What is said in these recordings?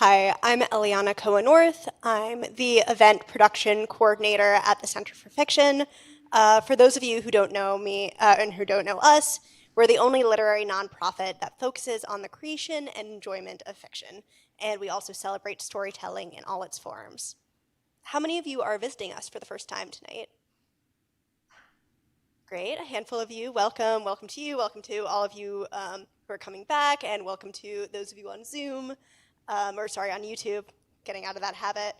Hi, I'm Eliana Cohen-North. I'm the event production coordinator at the Center for Fiction. For those of you who don't know me and who don't know us, we're the only literary nonprofit that focuses on the creation and enjoyment of fiction, and we also celebrate storytelling in all its forms. How many of you are visiting us for the first time tonight? Great, a handful of you. Welcome, welcome to you, welcome to all of you who are coming back, and welcome to those of you on Zoom, or sorry, on YouTube, getting out of that habit.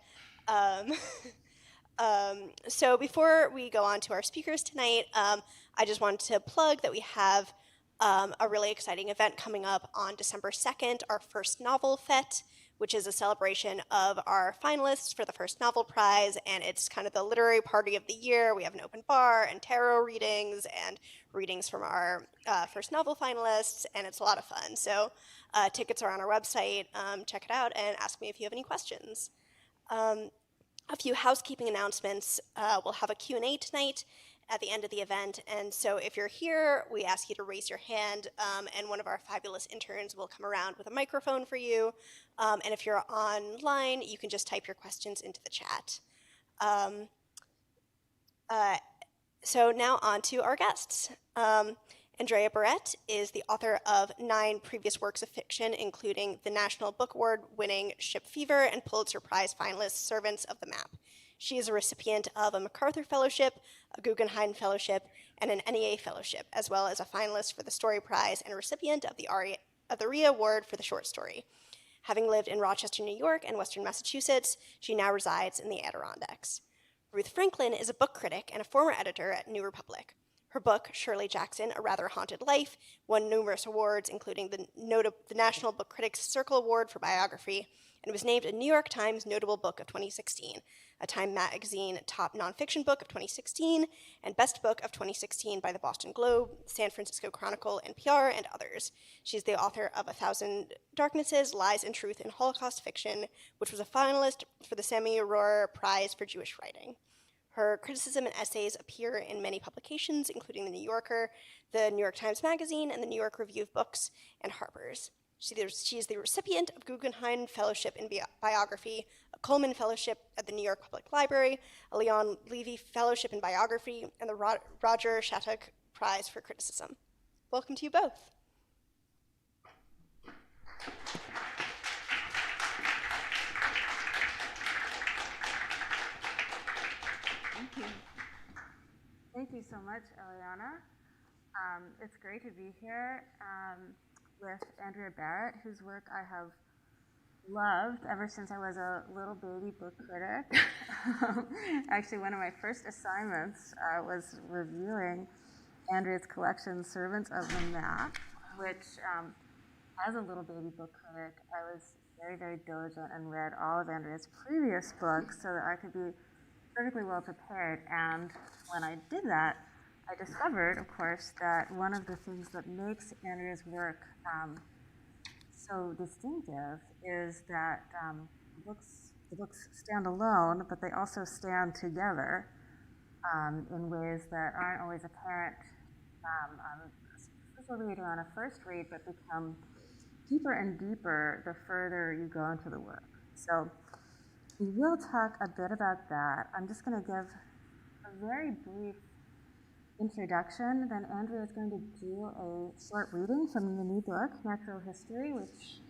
Um, so before we go on to our speakers tonight, I just wanted to plug that we have a really exciting event coming up on December 2nd, our first novel fete, which is a celebration of our finalists for the first novel prize, and it's kind of the literary party of the year. We have an open bar and tarot readings and readings from our first novel finalists, and it's a lot of fun. So tickets are on our website. Check it out and ask me if you have any questions. A few housekeeping announcements. We'll have a Q&A tonight at the end of the event, and so if you're here, we ask you to raise your hand, and one of our fabulous interns will come around with a microphone for you. And if you're online, you can just type your questions into the chat. Um, uh, so now on to our guests. Andrea Barrett is the author of 9 previous works of fiction, including the National Book Award-winning Ship Fever and Pulitzer Prize finalist Servants of the Map. She is a recipient of a MacArthur Fellowship, a Guggenheim Fellowship, and an NEA Fellowship, as well as a finalist for the Story Prize and a recipient of the RIA Award for the short story. Having lived in Rochester, New York, and Western Massachusetts, she now resides in the Adirondacks. Ruth Franklin is a book critic and a former editor at New Republic. Her book, Shirley Jackson, A Rather Haunted Life, won numerous awards, including the National Book Critics Circle Award for Biography, and was named a New York Times Notable Book of 2016, a Time Magazine Top Nonfiction Book of 2016, and Best Book of 2016 by the Boston Globe, San Francisco Chronicle, NPR, and others. She's the author of 1,000 Darknesses, Lies and Truth in Holocaust Fiction, which was a finalist for the Sami Rorer Prize for Jewish Writing. Her criticism and essays appear in many publications, including The New Yorker, the New York Times Magazine, and the New York Review of Books, and Harper's. She is the recipient of Guggenheim Fellowship in Biography, a Coleman Fellowship at the New York Public Library, a Leon Levy Fellowship in Biography, and the Roger Shattuck Prize for Criticism. Welcome to you both. Thank you. Thank you so much, Eliana. It's great to be here with Andrea Barrett, whose work I have loved ever since I was a little baby book critic. Actually, one of my first assignments was reviewing Andrea's collection, Servants of the Map, which, as a little baby book critic, I was very, very diligent and read all of Andrea's previous books so that I could be perfectly well prepared. And when I did that, I discovered, of course, that one of the things that makes Andrea's work so distinctive is that the books stand alone, but they also stand together in ways that aren't always apparent on a first read, but become deeper and deeper the further you go into the work. So we will talk a bit about that. I'm just going to give a very brief introduction, then Andrea is going to do a short reading from the new book, Natural History, which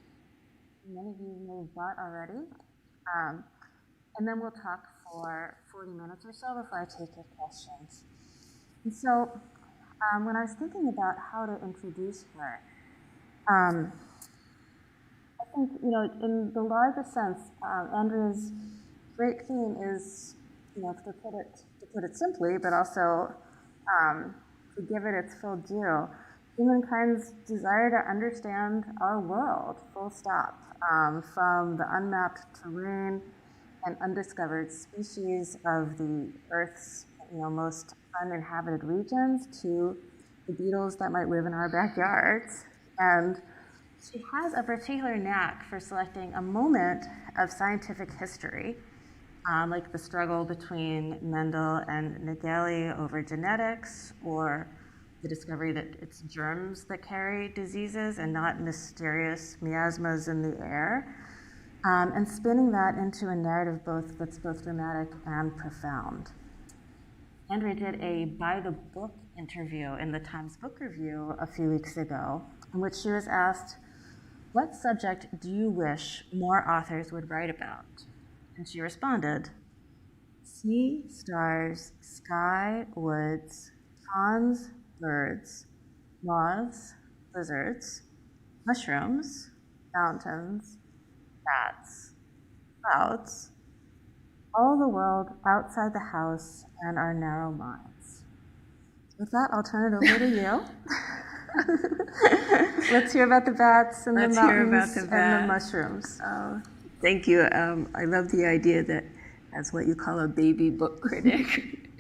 many of you may have bought already. And then we'll talk for 40 minutes or so before I take your questions. And so when I was thinking about how to introduce her, I think, in the larger sense, Andrea's great theme is, to put it simply, but also to give it its full due, humankind's desire to understand our world, full stop, from the unmapped terrain and undiscovered species of the Earth's most uninhabited regions to the beetles that might live in our backyards. And she has a particular knack for selecting a moment of scientific history, like the struggle between Mendel and Nageli over genetics, or the discovery that it's germs that carry diseases and not mysterious miasmas in the air, and spinning that into a narrative that's both dramatic and profound. Andrea did a by the book interview in the Times Book Review a few weeks ago, in which she was asked, "What subject do you wish more authors would write about?" And she responded, "Sea, stars, sky, woods, ponds, birds, moths, lizards, mushrooms, mountains, bats, clouds, all the world outside the house and our narrow minds." With that, I'll turn it over to you. Let's hear about the bats and the mountains and the mushrooms. Thank you. I love the idea that as what you call a baby book critic,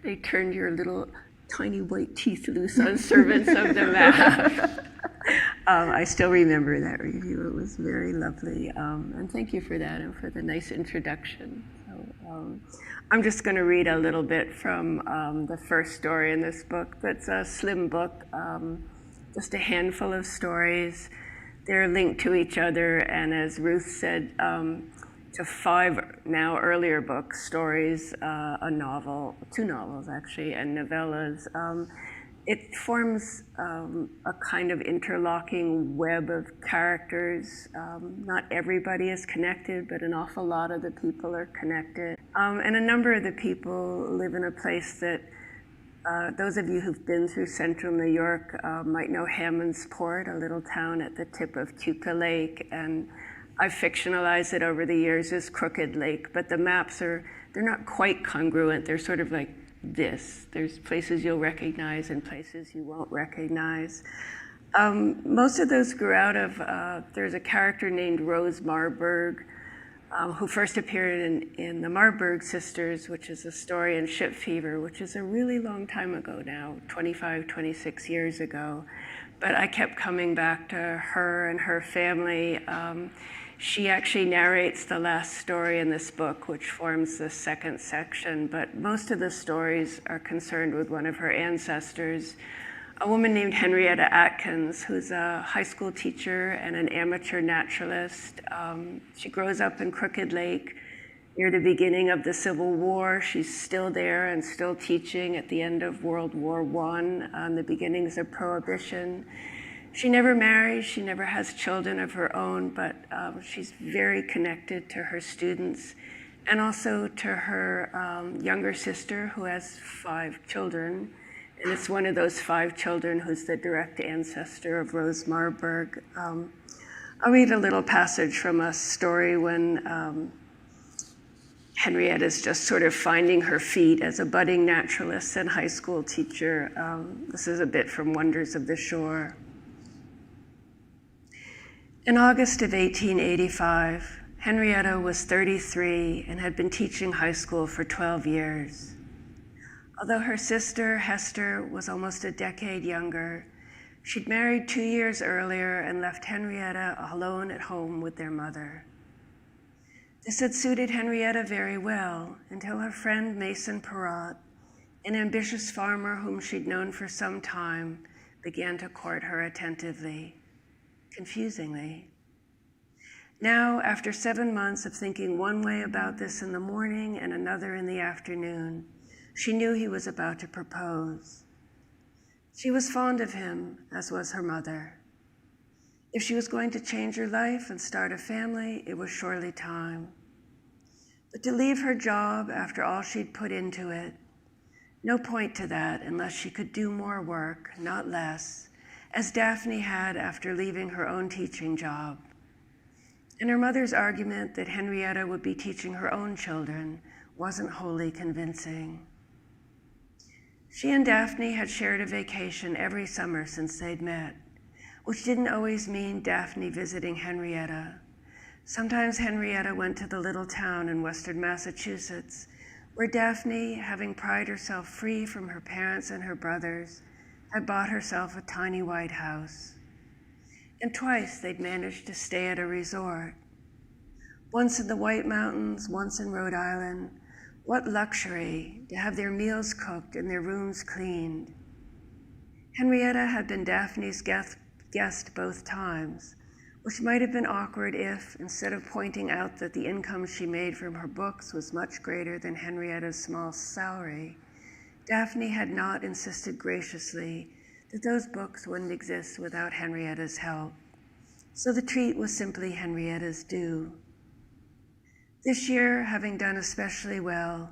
they turned your little tiny white teeth loose on servants of the map. I still remember that review. It was very lovely. And thank you for that and for the nice introduction. So, I'm just going to read a little bit from the first story in this book. That's a slim book, just a handful of stories. They're linked to each other, and as Ruth said, to 5 now earlier books, stories, a novel, 2 novels actually, and novellas. It forms a kind of interlocking web of characters. Not everybody is connected, but an awful lot of the people are connected. And a number of the people live in a place that those of you who've been through central New York might know Hammondsport, a little town at the tip of Keuka Lake. And I've fictionalized it over the years as Crooked Lake, but the maps they're not quite congruent. They're sort of like this. There's places you'll recognize and places you won't recognize. Most of those grew out of, there's a character named Rose Marburg, who first appeared in the Marburg Sisters, which is a story in Ship Fever, which is a really long time ago now, 25, 26 years ago. But I kept coming back to her and her family. She actually narrates the last story in this book, which forms the second section, but most of the stories are concerned with one of her ancestors, a woman named Henrietta Atkins, who's a high school teacher and an amateur naturalist. She grows up in Crooked Lake near the beginning of the Civil War. She's still there and still teaching at the end of World War I, the beginnings of Prohibition. She never marries, she never has children of her own, but she's very connected to her students and also to her younger sister, who has 5 children. And it's one of those 5 children who's the direct ancestor of Rose Marburg. I'll read a little passage from a story when Henrietta's just sort of finding her feet as a budding naturalist and high school teacher. This is a bit from Wonders of the Shore. In August of 1885, Henrietta was 33 and had been teaching high school for 12 years. Although her sister, Hester, was almost a decade younger, she'd married 2 years earlier and left Henrietta alone at home with their mother. This had suited Henrietta very well until her friend Mason Perrott, an ambitious farmer whom she'd known for some time, began to court her attentively. Confusingly. Now, after 7 months of thinking one way about this in the morning and another in the afternoon, she knew he was about to propose. She was fond of him, as was her mother. If she was going to change her life and start a family, it was surely time. But to leave her job after all she'd put into it, no point to that unless she could do more work, not less, as Daphne had after leaving her own teaching job. And her mother's argument that Henrietta would be teaching her own children wasn't wholly convincing. She and Daphne had shared a vacation every summer since they'd met, which didn't always mean Daphne visiting Henrietta. Sometimes Henrietta went to the little town in western Massachusetts, where Daphne, having pried herself free from her parents and her brothers, had bought herself a tiny white house. And twice they'd managed to stay at a resort. Once in the White Mountains, once in Rhode Island. What luxury to have their meals cooked and their rooms cleaned. Henrietta had been Daphne's guest both times, which might have been awkward if, instead of pointing out that the income she made from her books was much greater than Henrietta's small salary, Daphne had not insisted graciously that those books wouldn't exist without Henrietta's help. So the treat was simply Henrietta's due. This year, having done especially well,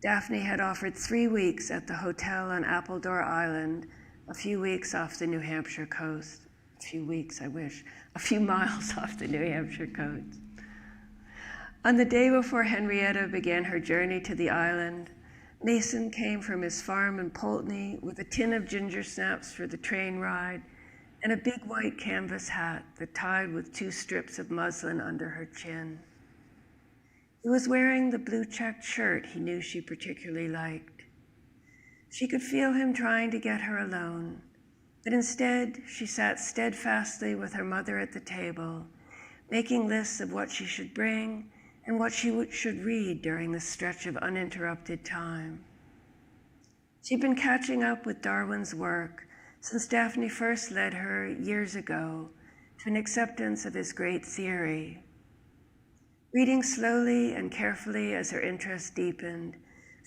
Daphne had offered 3 weeks at the hotel on Appledore Island, a few weeks off the New Hampshire coast. A few weeks, I wish. A few miles off the New Hampshire coast. On the day before Henrietta began her journey to the island, Mason came from his farm in Pulteney with a tin of ginger snaps for the train ride and a big white canvas hat that tied with 2 strips of muslin under her chin. He was wearing the blue checked shirt he knew she particularly liked. She could feel him trying to get her alone, but instead she sat steadfastly with her mother at the table, making lists of what she should bring and what she should read during this stretch of uninterrupted time. She'd been catching up with Darwin's work since Daphne first led her years ago to an acceptance of his great theory. Reading slowly and carefully as her interest deepened,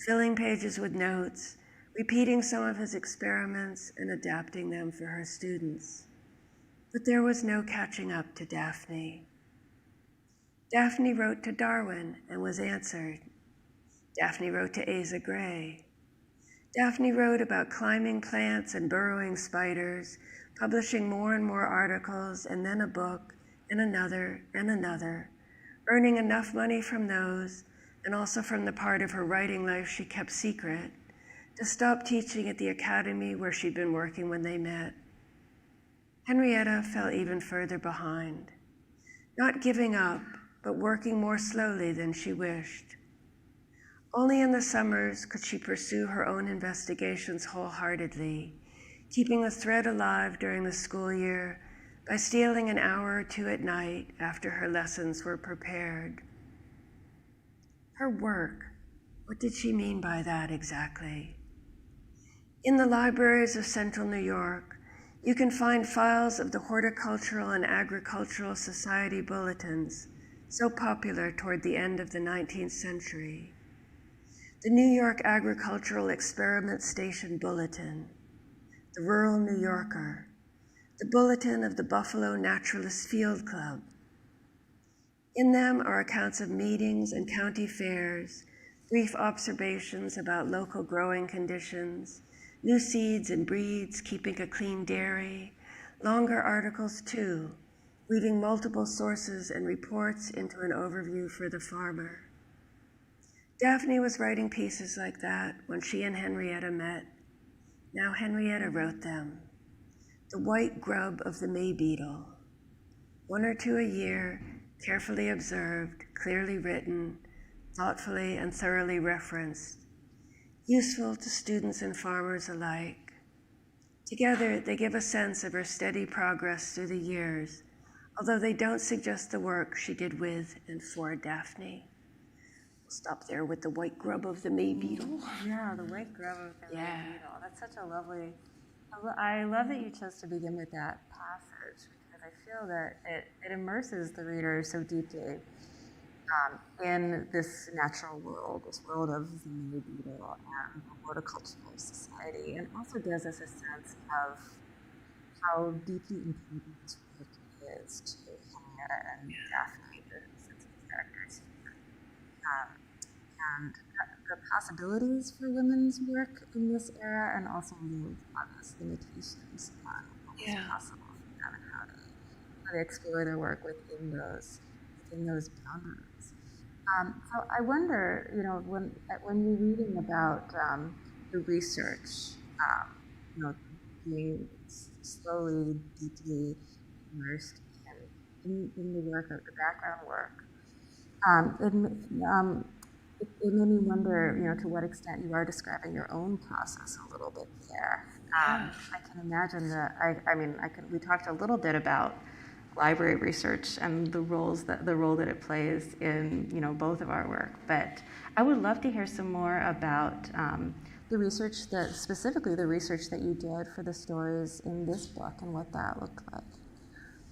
filling pages with notes, repeating some of his experiments and adapting them for her students. But there was no catching up to Daphne. Daphne wrote to Darwin and was answered. Daphne wrote to Asa Gray. Daphne wrote about climbing plants and burrowing spiders, publishing more and more articles, and then a book, and another, earning enough money from those, and also from the part of her writing life she kept secret, to stop teaching at the academy where she'd been working when they met. Henrietta fell even further behind, not giving up, but working more slowly than she wished. Only in the summers could she pursue her own investigations wholeheartedly, keeping the thread alive during the school year by stealing an hour or 2 at night after her lessons were prepared. Her work, what did she mean by that exactly? In the libraries of Central New York, you can find files of the Horticultural and Agricultural Society bulletins, so popular toward the end of the 19th century. The New York Agricultural Experiment Station Bulletin, the Rural New Yorker, the Bulletin of the Buffalo Naturalist Field Club. In them are accounts of meetings and county fairs, brief observations about local growing conditions, new seeds and breeds, keeping a clean dairy, longer articles too, weaving multiple sources and reports into an overview for the farmer. Daphne was writing pieces like that when she and Henrietta met. Now Henrietta wrote them. The White Grub of the May Beetle. 1 or 2 a year, carefully observed, clearly written, thoughtfully and thoroughly referenced, useful to students and farmers alike. Together, they give a sense of her steady progress through the years, although they don't suggest the work she did with and for Daphne. We'll stop there with the White Grub of the May Beetle. Yeah, the white grub of the May Beetle. That's such a lovely, I love that you chose to begin with that passage, because I feel that it immerses the reader so deeply in this natural world, this world of the May Beetle and the Horticultural Society, and also gives us a sense of how deeply important this work is to Henrietta and Daphne, the central characters here. And the possibilities for women's work in this era, and also the obvious limitations on what's possible for them and how they explore their work within those boundaries. So I wonder, when you're reading about the research, being slowly, deeply immersed in the work, of the background work, it made me wonder, to what extent you are describing your own process a little bit there. I can imagine that. We talked a little bit about library research and the role that it plays in both of our work, but I would love to hear some more about the research specifically the research that you did for the stories in this book and what that looked like.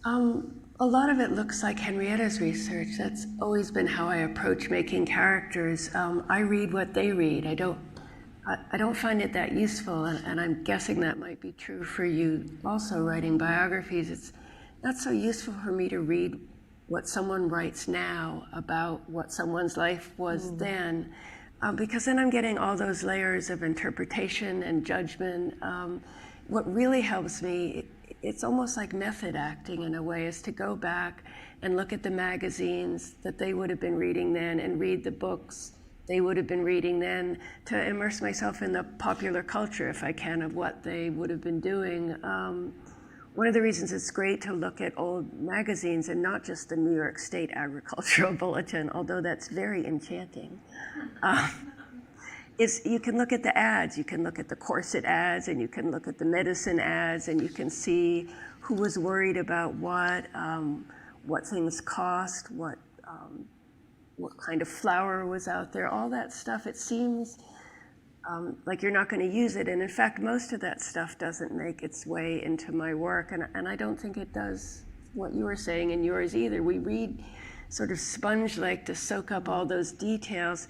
A lot of it looks like Henrietta's research. That's always been how I approach making characters. I read what they read. I don't find it that useful, and I'm guessing that might be true for you also writing biographies. It's not so useful for me to read what someone writes now about what someone's life was then, because then I'm getting all those layers of interpretation and judgment. What really helps me, it's almost like method acting in a way, is to go back and look at the magazines that they would have been reading then and read the books they would have been reading then, to immerse myself in the popular culture, if I can, of what they would have been doing. One of the reasons it's great to look at old magazines and not just the New York State Agricultural Bulletin, although that's very enchanting, is you can look at the ads. You can look at the corset ads, and you can look at the medicine ads, and you can see who was worried about what things cost, what kind of flour was out there, all that stuff. It seems like you're not going to use it. And in fact, most of that stuff doesn't make its way into my work. And I don't think it does what you were saying in yours either. We read sort of sponge-like to soak up all those details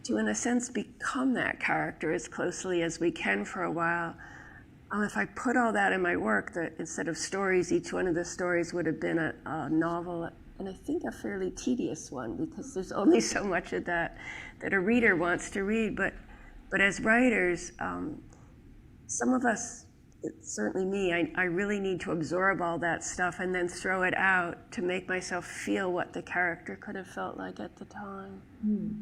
to, in a sense, become that character as closely as we can for a while. If I put all that in my work, that instead of stories, each one of the stories would have been a novel, and I think a fairly tedious one, because there's only so much of that a reader wants to read. But as writers, some of us, certainly me, I really need to absorb all that stuff and then throw it out to make myself feel what the character could have felt like at the time.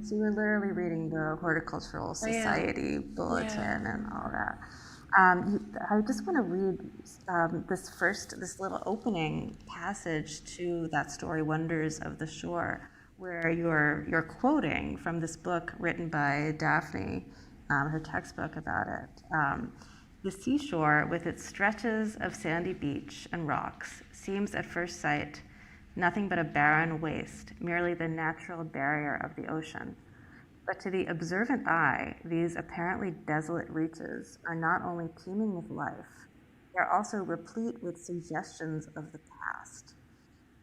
So you're literally reading the Horticultural Society bulletin and all that. I just want to read this little opening passage to that story, Wonders of the Shore, where you're quoting from this book written by Daphne, her textbook about it. The seashore, with its stretches of sandy beach and rocks, seems at first sight nothing but a barren waste, merely the natural barrier of the ocean. But to the observant eye, these apparently desolate reaches are not only teeming with life, they're also replete with suggestions of the past.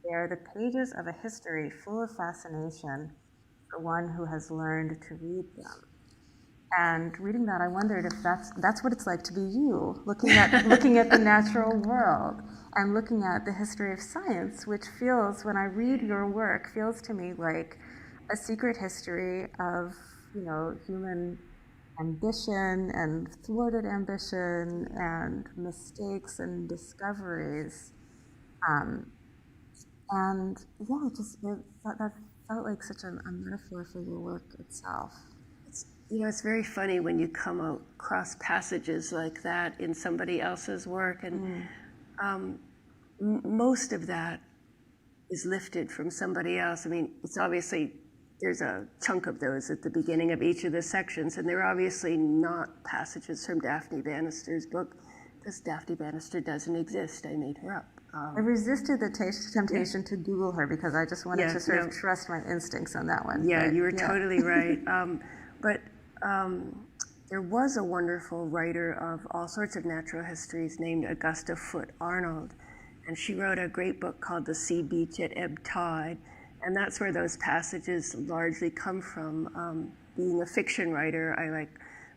They are the pages of a history full of fascination for one who has learned to read them. And reading that, I wondered if that's what it's like to be you, looking at the natural world and looking at the history of science, which feels, when I read your work, feels to me like a secret history of, human ambition and thwarted ambition and mistakes and discoveries. That felt like such a metaphor for your work itself. It's very funny when you come across passages like that in somebody else's work, and most of that is lifted from somebody else. I mean, it's obviously, there's a chunk of those at the beginning of each of the sections, and they're obviously not passages from Daphne Bannister's book, because Daphne Bannister doesn't exist. I made her up. I resisted the temptation to Google her because I just wanted to sort of trust my instincts on that one. Yeah, you were totally right. But there was a wonderful writer of all sorts of natural histories named Augusta Foote Arnold, and she wrote a great book called The Sea Beach at Ebb Tide, and that's where those passages largely come from. Being a fiction writer, I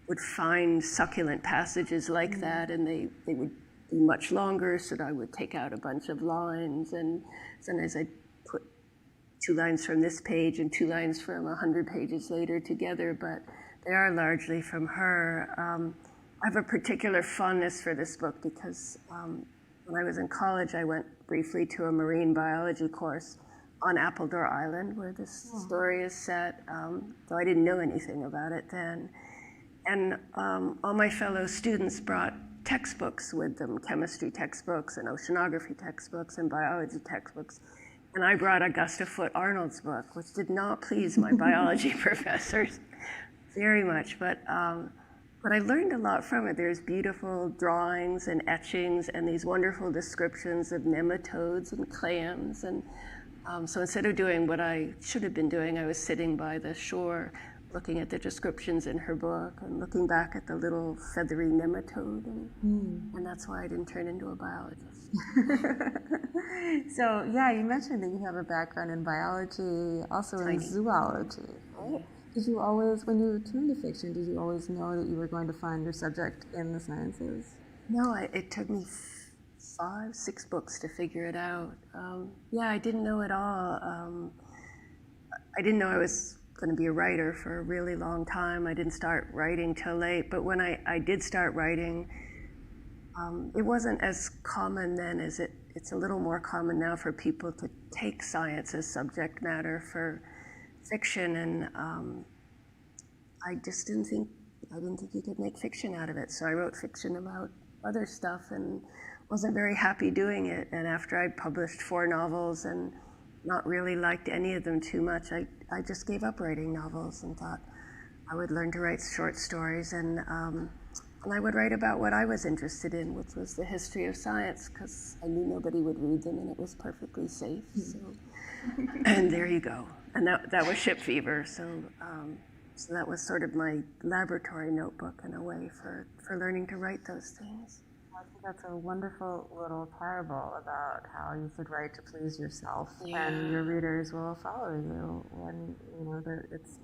would find succulent passages like that, and they would be much longer, so that I would take out a bunch of lines, and sometimes I'd put 2 lines from this page and 2 lines from 100 pages later together, but they are largely from her. I have a particular fondness for this book because when I was in college, I went briefly to a marine biology course on Appledore Island, where this story is set, though I didn't know anything about it then. And all my fellow students brought textbooks with them, chemistry textbooks and oceanography textbooks and biology textbooks. And I brought Augusta Foote Arnold's book, which did not please my biology professors very much, but I learned a lot from it. There's beautiful drawings and etchings and these wonderful descriptions of nematodes and clams. And so instead of doing what I should have been doing, I was sitting by the shore looking at the descriptions in her book and looking back at the little feathery nematode, and that's why I didn't turn into a biologist. So yeah, you mentioned that you have a background in biology, also in zoology, right? Did you always, when you turned to fiction, did you always know that you were going to find your subject in the sciences? No, it took me 5, 6 books to figure it out. Yeah, I didn't know at all. I didn't know I was going to be a writer for a really long time. I didn't start writing till late, but when I did start writing, it wasn't as common then as it's a little more common now for people to take science as subject matter for fiction, and I just didn't think you could make fiction out of it. So I wrote fiction about other stuff and wasn't very happy doing it. And after I'd published 4 novels and not really liked any of them too much, I just gave up writing novels and thought I would learn to write short stories, and I would write about what I was interested in, which was the history of science, because I knew nobody would read them and it was perfectly safe. So, and there you go. And that was Ship Fever. So that was sort of my laboratory notebook in a way for learning to write those things. I think that's a wonderful little parable about how you should write to please yourself, and your readers will follow you when you know that it's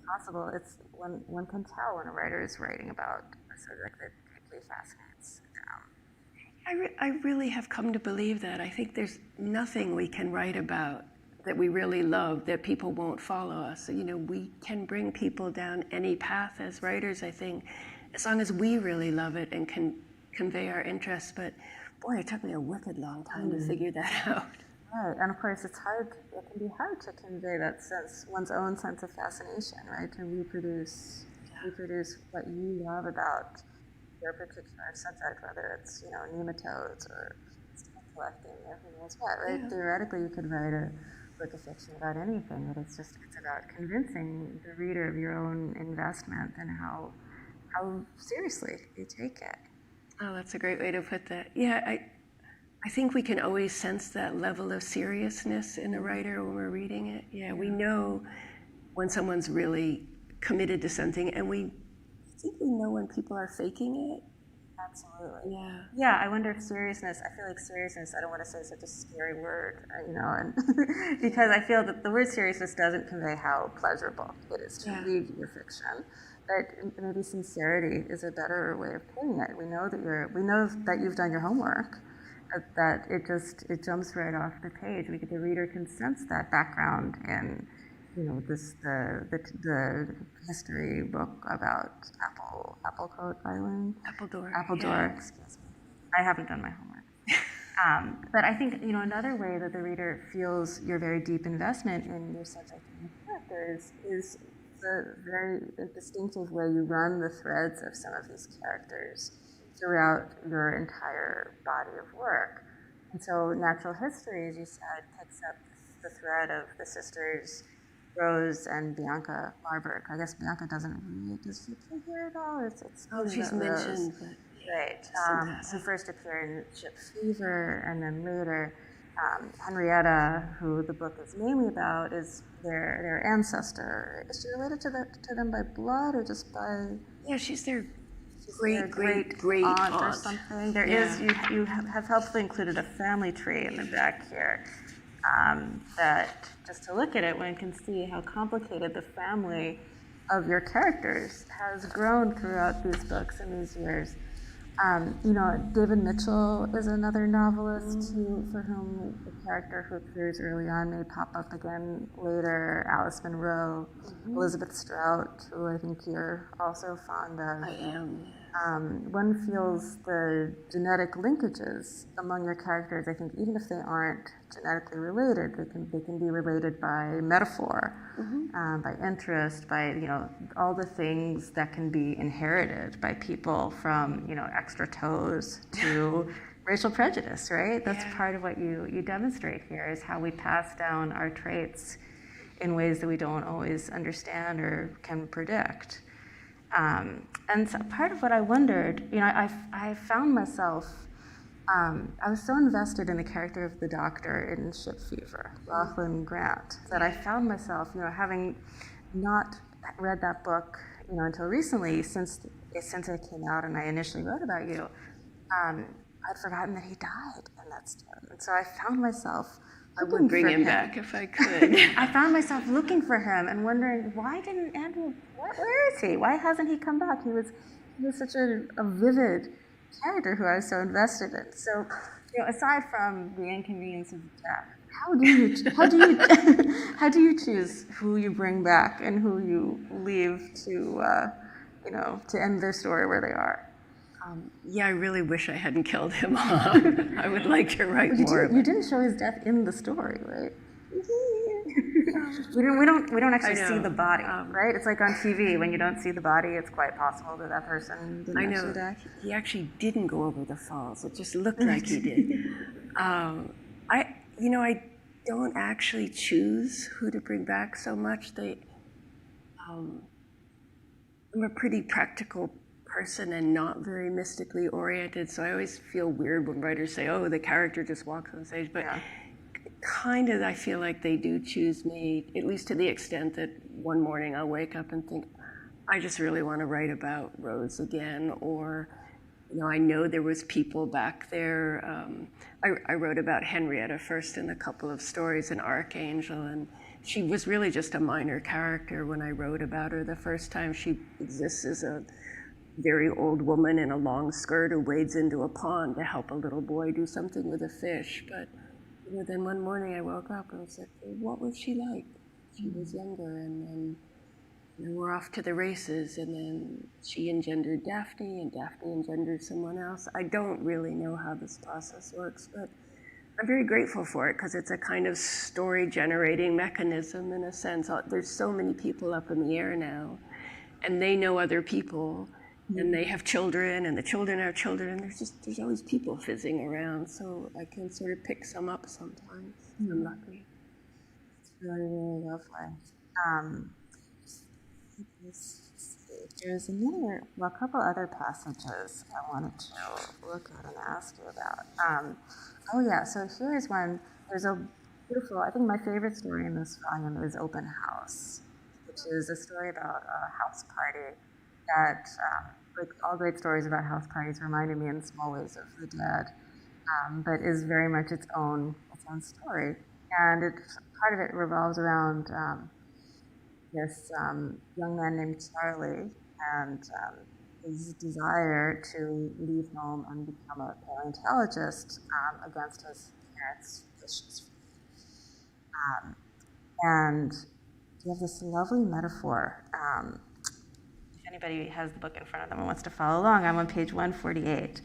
possible. It's one can tell when a writer is writing about a subject that deeply fascinates them. I really have come to believe that. I think there's nothing we can write about that we really love that people won't follow us. So, we can bring people down any path as writers, I think, as long as we really love it and can convey our interest. But boy, it took me a wicked long time to figure that out. Right, and of course it can be hard to convey that sense, one's own sense of fascination, right? To reproduce what you love about your particular subject, whether it's, nematodes or stamp collecting or who knows what, right? Yeah. Theoretically, you could write a book of fiction about anything, but it's about convincing the reader of your own investment and how seriously you take it. Oh, that's a great way to put that. Yeah, I think we can always sense that level of seriousness in a writer when we're reading it. Yeah, we know when someone's really committed to something, and I think we know when people are faking it. Absolutely. Yeah. Yeah, I wonder if seriousness, I feel like seriousness, I don't want to say such a scary word, and because I feel that the word seriousness doesn't convey how pleasurable it is to read your fiction. But maybe sincerity is a better way of putting it. We know that you've done your homework, that it jumps right off the page. The reader can sense that background in, the history book about Applecote Island. Appledore, excuse me. I haven't done my homework. But I think, another way that the reader feels your very deep investment in your subject and your characters is the very distinctive way you run the threads of some of these characters throughout your entire body of work. And so natural history, as you said, picks up the thread of the sisters Rose and Bianca Marburg. I guess Bianca does she appear at all? She's mentioned. But right. Who first appeared in Ship Fever, and then later Henrietta, who the book is mainly about, is their ancestor. Is she related to them by blood or just by? Yeah, she's their great aunt or something. There is. You have helpfully included a family tree in the back here. That just to look at it, one can see how complicated the family of your characters has grown throughout these books and these years. David Mitchell is another novelist for whom the character who appears early on may pop up again later. Alice Munro, Elizabeth Strout, who I think you're also fond of. I am. One feels the genetic linkages among your characters. I think even if they aren't genetically related, they can be related by metaphor, by interest, by all the things that can be inherited by people, from extra toes to racial prejudice. Right? That's part of what you demonstrate here, is how we pass down our traits in ways that we don't always understand or can predict. And so part of what I wondered, I found myself, I was so invested in the character of the doctor in Ship Fever, Lachlan Grant, that I found myself, having not read that book, until recently, since it came out and I initially wrote about you, I'd forgotten that he died in that story. And so I found myself I looking would bring for him back if I could. I found myself looking for him and wondering, why didn't Andrew, where is he? Why hasn't he come back? He was such a vivid character who I was so invested in. So, aside from the inconvenience of death, how do you choose who you bring back and who you leave to end their story where they are? Yeah, I really wish I hadn't killed him off. I would like to write more. You didn't show his death in the story, right? we don't actually see the body, right? It's like on TV, when you don't see the body, it's quite possible that person didn't actually die. He actually didn't go over the falls. It just looked like he did. I don't actually choose who to bring back so much. I'm a pretty practical person and not very mystically oriented, so I always feel weird when writers say, oh, the character just walks on stage, but kind of I feel like they do choose me, at least to the extent that one morning I'll wake up and think, I just really want to write about Rose again, or I know there was people back there. I wrote about Henrietta first in a couple of stories, an archangel, and she was really just a minor character when I wrote about her the first time. She exists as a very old woman in a long skirt who wades into a pond to help a little boy do something with a fish. But then one morning I woke up and I said, what was she like? She was younger, and then we're off to the races, and then she engendered Daphne, and Daphne engendered someone else. I don't really know how this process works, but I'm very grateful for it because it's a kind of story-generating mechanism in a sense. There's so many people up in the air now, and they know other people, and they have children, and the children have children, and there's always people fizzing around, so I can sort of pick some up sometimes. I'm lucky. It's really, really lovely. There's a couple other passages I wanted to look at and ask you about. So here's one. There's a beautiful, I think my favorite story in this volume is Open House, which is a story about a house party that, like all great stories about house parties, reminded me in small ways of the dead, but is very much its own story. And part of it revolves around this young man named Charlie and his desire to leave home and become a paleontologist against his parents' wishes. And you have this lovely metaphor. If anybody has the book in front of them and wants to follow along, I'm on page 148.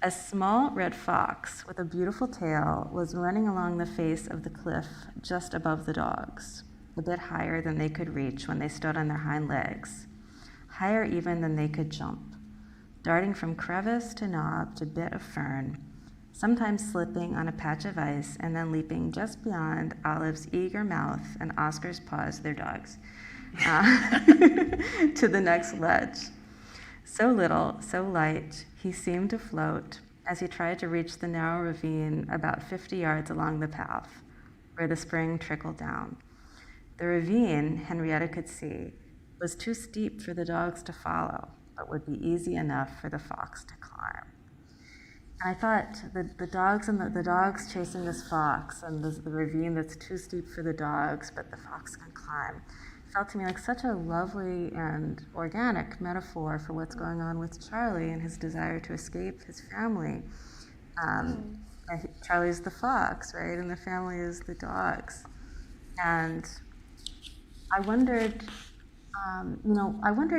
A small red fox with a beautiful tail was running along the face of the cliff just above the dogs, a bit higher than they could reach when they stood on their hind legs, higher even than they could jump, darting from crevice to knob to bit of fern, sometimes slipping on a patch of ice and then leaping just beyond Olive's eager mouth and Oscar's paws, their dogs, to the next ledge. So little, so light, he seemed to float as he tried to reach the narrow ravine about 50 yards along the path, where the spring trickled down. The ravine, Henrietta could see, was too steep for the dogs to follow, but would be easy enough for the fox to climb. And I thought the dogs and the dogs chasing this fox and the ravine that's too steep for the dogs, but the fox can climb, felt to me like such a lovely and organic metaphor for what's going on with Charlie and his desire to escape his family. Charlie's the fox, right? And the family is the dogs. And I wondered,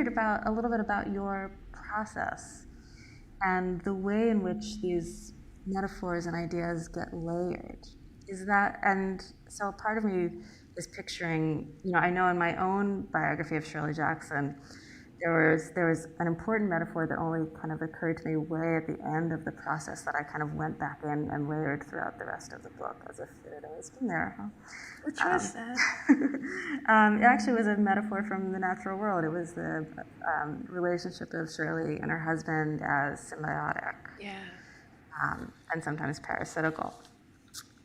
about a little bit about your process and the way in which these metaphors and ideas get layered. And so part of me is picturing, I know in my own biography of Shirley Jackson, there was an important metaphor that only kind of occurred to me way at the end of the process that I kind of went back in and layered throughout the rest of the book as if it had always been there. Which was that? It actually was a metaphor from the natural world. It was the relationship of Shirley and her husband as symbiotic. Yeah. And sometimes parasitical.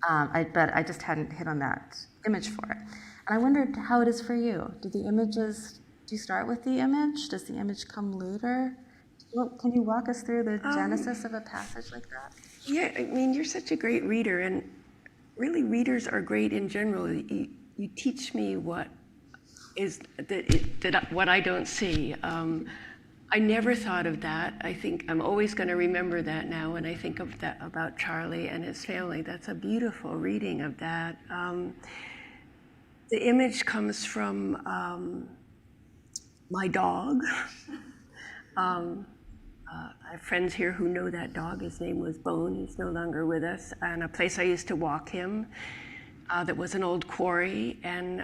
But I just hadn't hit on that image for it. And I wondered how it is for you. Do the images Do you start with the image? Does the image come later? Well, can you walk us through the genesis of a passage like that? Yeah, I mean, you're such a great reader, and really readers are great in general. You teach me what is what I don't see. I never thought of that. I think I'm always going to remember that now when I think of that about Charlie and his family. That's a beautiful reading of that. The image comes from my dog. I have friends here who know that dog. His name was Bone. He's no longer with us. And a place I used to walk him that was an old quarry. And,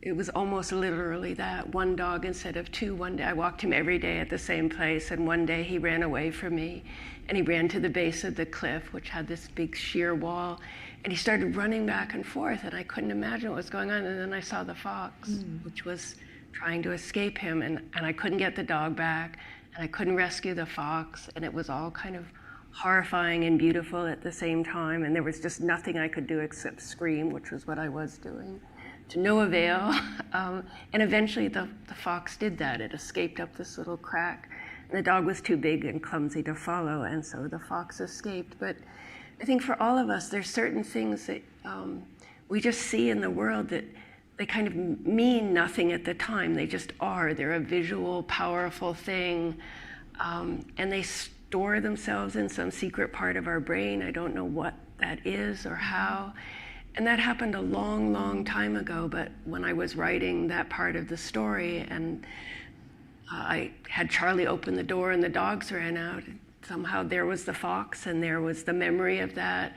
it was almost literally that. One dog instead of two. One day I walked him every day at the same place. And one day he ran away from me. And he ran to the base of the cliff, which had this big sheer wall. And he started running back and forth. And I couldn't imagine what was going on. And then I saw the fox, which was trying to escape him, and I couldn't get the dog back, and I couldn't rescue the fox, and it was all kind of horrifying and beautiful at the same time, and there was just nothing I could do except scream, which was what I was doing, to no avail. And eventually the fox did that. It escaped up this little crack, and the dog was too big and clumsy to follow, and so the fox escaped. But I think for all of us, there's certain things that we just see in the world that they kind of mean nothing at the time. They just are. They're a visual, powerful thing. And they store themselves in some secret part of our brain. I don't know what that is or how. And that happened a long, long time ago. But when I was writing that part of the story, and I had Charlie open the door and the dogs ran out, somehow there was the fox and there was the memory of that.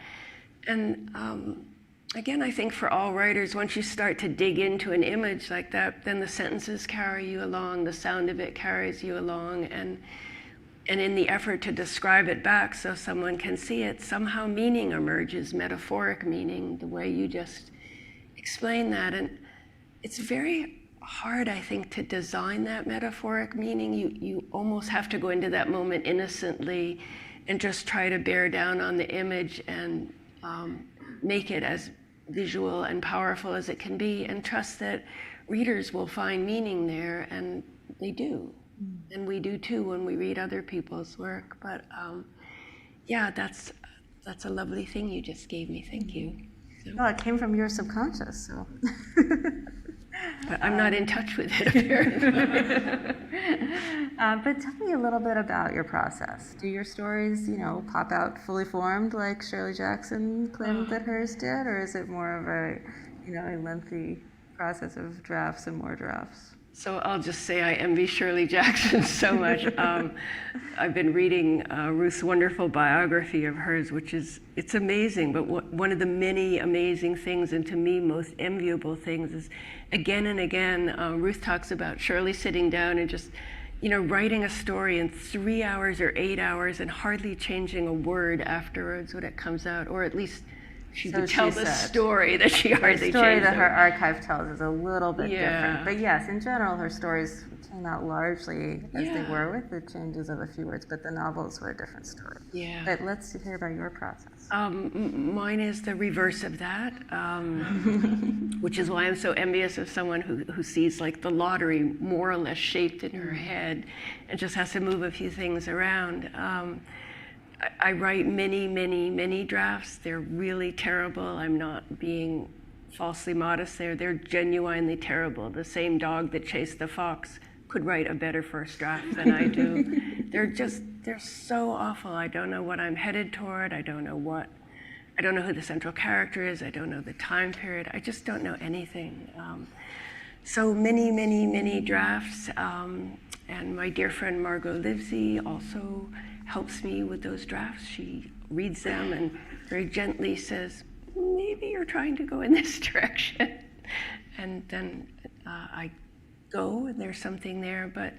And again, I think for all writers, once you start to dig into an image like that, then the sentences carry you along, the sound of it carries you along, and in the effort to describe it back so someone can see it, somehow meaning emerges, metaphoric meaning, the way you just explain that. And it's very hard, I think, to design that metaphoric meaning. You almost have to go into that moment innocently and just try to bear down on the image and make it as visual and powerful as it can be, and trust that readers will find meaning there, and they do. And we do too when we read other people's work. But yeah, that's a lovely thing you just gave me. Thank you. So. Well, it came from your subconscious, so. But I'm not in touch with it, apparently. But tell me a little bit about your process. Do your stories, pop out fully formed like Shirley Jackson claimed that hers did, or is it more of a lengthy process of drafts and more drafts? So I'll just say I envy Shirley Jackson so much. I've been reading Ruth's wonderful biography of hers, it's amazing, but one of the many amazing things, and to me most enviable things, is again and again, Ruth talks about Shirley sitting down and just, writing a story in 3 hours or 8 hours and hardly changing a word afterwards when it comes out, or at least she would tell the story that she hardly changed. The story that her archive tells is a little bit different. But yes, in general, her stories came out largely as they were, with the changes of a few words, but the novels were a different story. Yeah. But let's hear about your process. Mine is the reverse of that, which is why I'm so envious of someone who sees like the lottery more or less shaped in her head and just has to move a few things around. I write many, many, many drafts. They're really terrible. I'm not being falsely modest there. They're genuinely terrible. The same dog that chased the fox could write a better first draft than I do. They're so awful. I don't know what I'm headed toward. I don't know who the central character is. I don't know the time period. I just don't know anything. So many, many, many drafts. And my dear friend Margot Livesey also helps me with those drafts. She reads them and very gently says, maybe you're trying to go in this direction. And then I go, and there's something there. But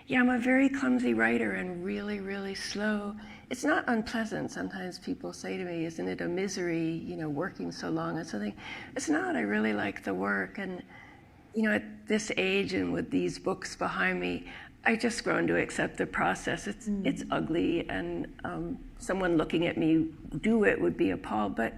yeah, I'm a very clumsy writer and really, really slow. It's not unpleasant. Sometimes people say to me, isn't it a misery, working so long on something? It's not. I really like the work. And, at this age and with these books behind me, I just grown to accept the process. It's ugly, and someone looking at me do it would be appalled, but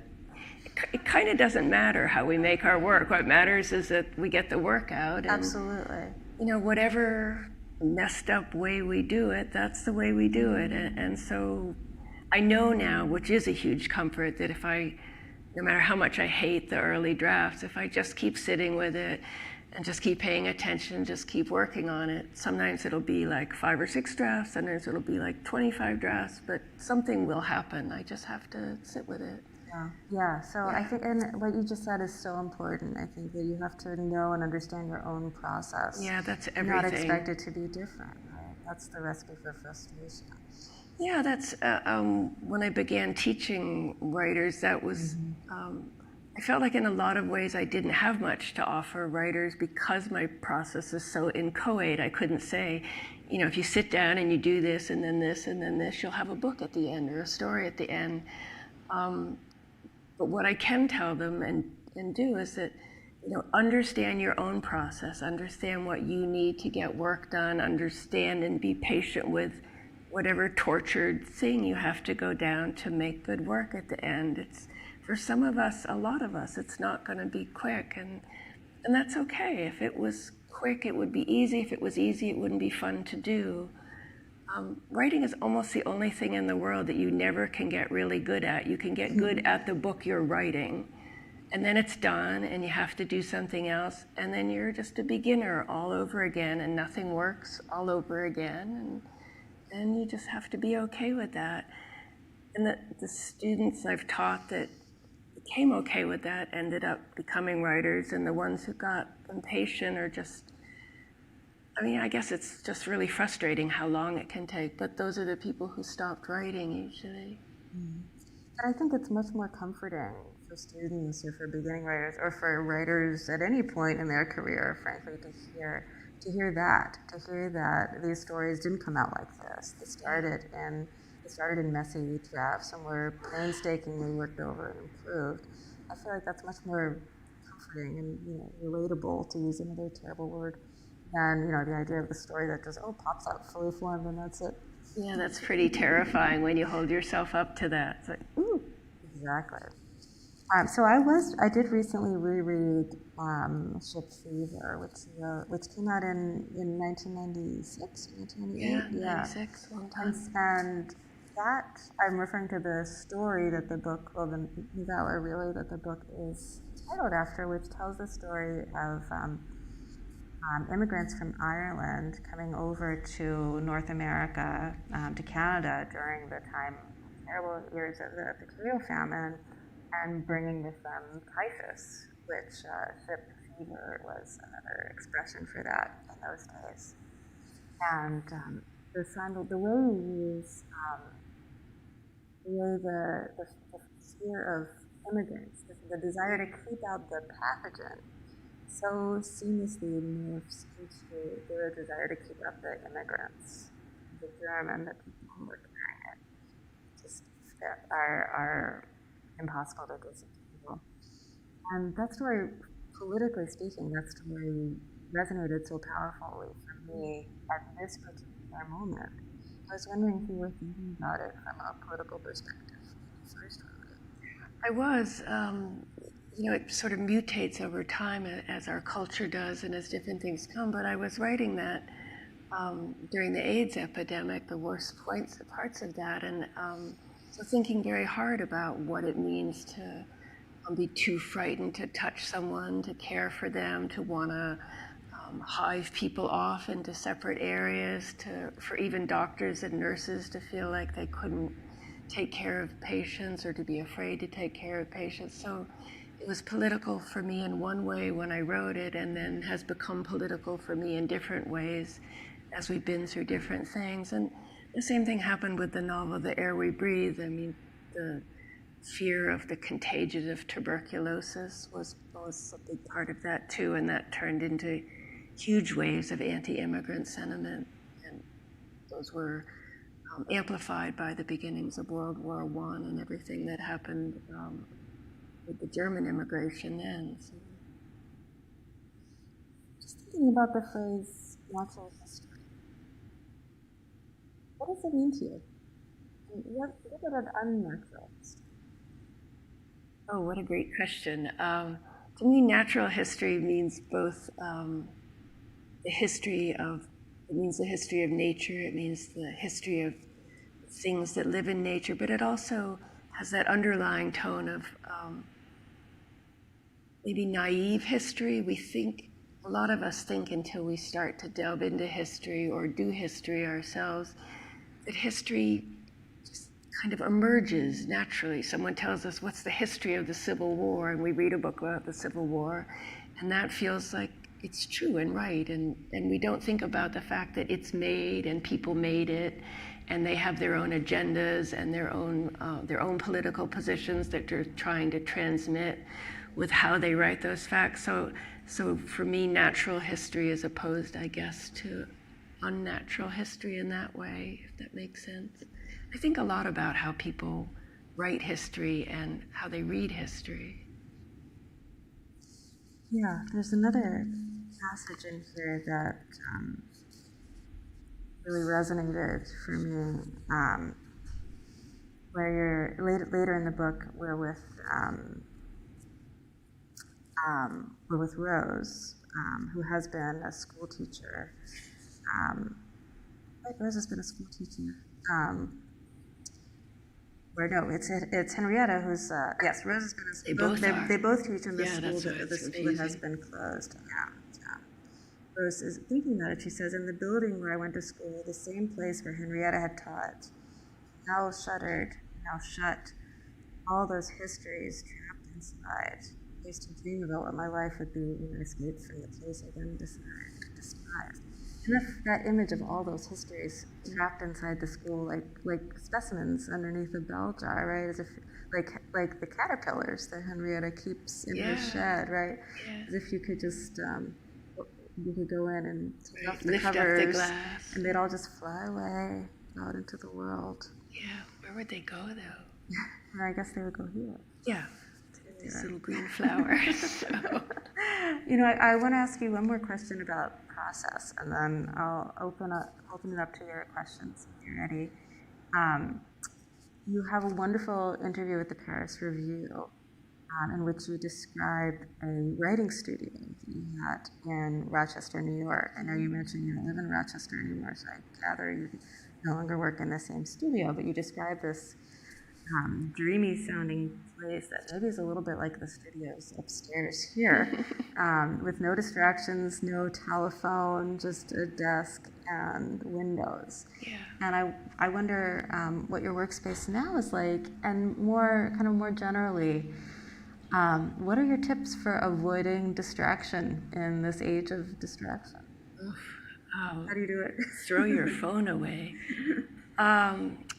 it kind of doesn't matter how we make our work. What matters is that we get the work out. And, Absolutely. Whatever messed up way we do it, that's the way we do it. And so I know now, which is a huge comfort, that no matter how much I hate the early drafts, if I just keep sitting with it and just keep paying attention, just keep working on it, sometimes it'll be like 5 or 6 drafts, sometimes it'll be like 25 drafts, but something will happen. I just have to sit with it. Yeah. So I think, and what you just said is so important. I think that you have to know and understand your own process. Yeah, that's everything. Not expect it to be different. Right? That's the recipe for frustration. Yeah, that's when I began teaching writers. That was I felt like in a lot of ways I didn't have much to offer writers because my process is so inchoate. I couldn't say, if you sit down and you do this and then this and then this, you'll have a book at the end or a story at the end. But what I can tell them and do is that, understand your own process, understand what you need to get work done, understand and be patient with whatever tortured thing you have to go down to make good work at the end. It's, for some of us, a lot of us, it's not going to be quick, and that's okay. If it was quick, it would be easy. If it was easy, it wouldn't be fun to do. Writing is almost the only thing in the world that you never can get really good at. You can get good at the book you're writing, and then it's done, and you have to do something else, and then you're just a beginner all over again, and nothing works all over again, and you just have to be okay with that. And the students I've taught that became okay with that ended up becoming writers, and the ones who got impatient or just, I guess it's just really frustrating how long it can take, but those are the people who stopped writing usually. And I think it's much more comforting for students or for beginning writers or for writers at any point in their career, frankly, to hear that these stories didn't come out like this. They started in messy drafts and were painstakingly worked over and improved. I feel like that's much more comforting and relatable, to use another terrible word, than the idea of the story that just pops out fully formed and that's it. Yeah, that's pretty terrifying when you hold yourself up to that. It's like, ooh. Exactly. So I did recently reread Ship Fever, which came out in 1996, 1998. Yeah, 96, long time. And that, I'm referring to the story that the book, the novella really, that the book is titled after, which tells the story of immigrants from Ireland coming over to North America, to Canada during the terrible years of the Creole famine, and bringing with them typhus, which ship fever was another expression for that in those days. And the way we use the fear of immigrants, the desire to keep out the pathogen, so seamlessly morphs into the desire to keep out the immigrants, the germ and the people who are carrying it, just are impossible to disable. And that story, politically speaking, that story resonated so powerfully for me at this particular moment. I was wondering if you were thinking about it from a political perspective when you first wrote it. I was. It sort of mutates over time as our culture does and as different things come, but I was writing that during the AIDS epidemic, the worst parts of that, and so thinking very hard about what it means to be too frightened to touch someone, to care for them, to want to hive people off into separate areas, for even doctors and nurses to feel like they couldn't take care of patients or to be afraid to take care of patients. So it was political for me in one way when I wrote it, and then has become political for me in different ways as we've been through different things. And the same thing happened with the novel The Air We Breathe. The fear of the contagion of tuberculosis was a big part of that too, and that turned into huge waves of anti-immigrant sentiment, and those were amplified by the beginnings of World War I and everything that happened with the German immigration then. So. Just thinking about the phrase natural history. What does it mean to you? What would an unnatural history? Oh, what a great question. To me, natural history means both the history of, it means the history of nature, it means the history of things that live in nature, but it also has that underlying tone of maybe naive history. We think, a lot of us think until we start to delve into history or do history ourselves, that history just kind of emerges naturally. Someone tells us, what's the history of the Civil War? And we read a book about the Civil War, and that feels like it's true and right. And we don't think about the fact that it's made and people made it, and they have their own agendas and their own political positions that they're trying to transmit with how they write those facts. So for me, natural history is opposed, I guess, to unnatural history in that way, if that makes sense. I think a lot about how people write history and how they read history. Yeah, there's another passage in here that really resonated for me, where you're later in the book, we're with Rose, who has been a school teacher. Right, Rose has been a school teacher. It's Henrietta who's yes, Rose has been a school. They both teach in the school that has been closed. Yeah. Rose is thinking about it. She says, in the building where I went to school, the same place where Henrietta had taught, now shuttered, now shut, all those histories trapped inside. I used to dream about what my life would be when I escaped from the place I then despised. And that image of all those histories trapped inside the school, like specimens underneath a bell jar, right? As if, like the caterpillars that Henrietta keeps in her shed, right? Yeah. As if you could just, you could go in and take off the covers, up the glass, and they'd all just fly away out into the world. Yeah, where would they go though? And I guess they would go here. Yeah. These little green flowers. So. I want to ask you one more question about process, and then I'll open it up to your questions if you're ready. You have a wonderful interview with the Paris Review, in which you describe a writing studio that you had in Rochester, New York. I know you mentioned you don't live in Rochester anymore, so I gather you no longer work in the same studio, but you describe this dreamy sounding place that maybe is a little bit like the studios upstairs here, with no distractions, no telephone, just a desk and windows. Yeah. And I wonder what your workspace now is like, and more generally, what are your tips for avoiding distraction in this age of distraction? How do you do it? Throw your phone away.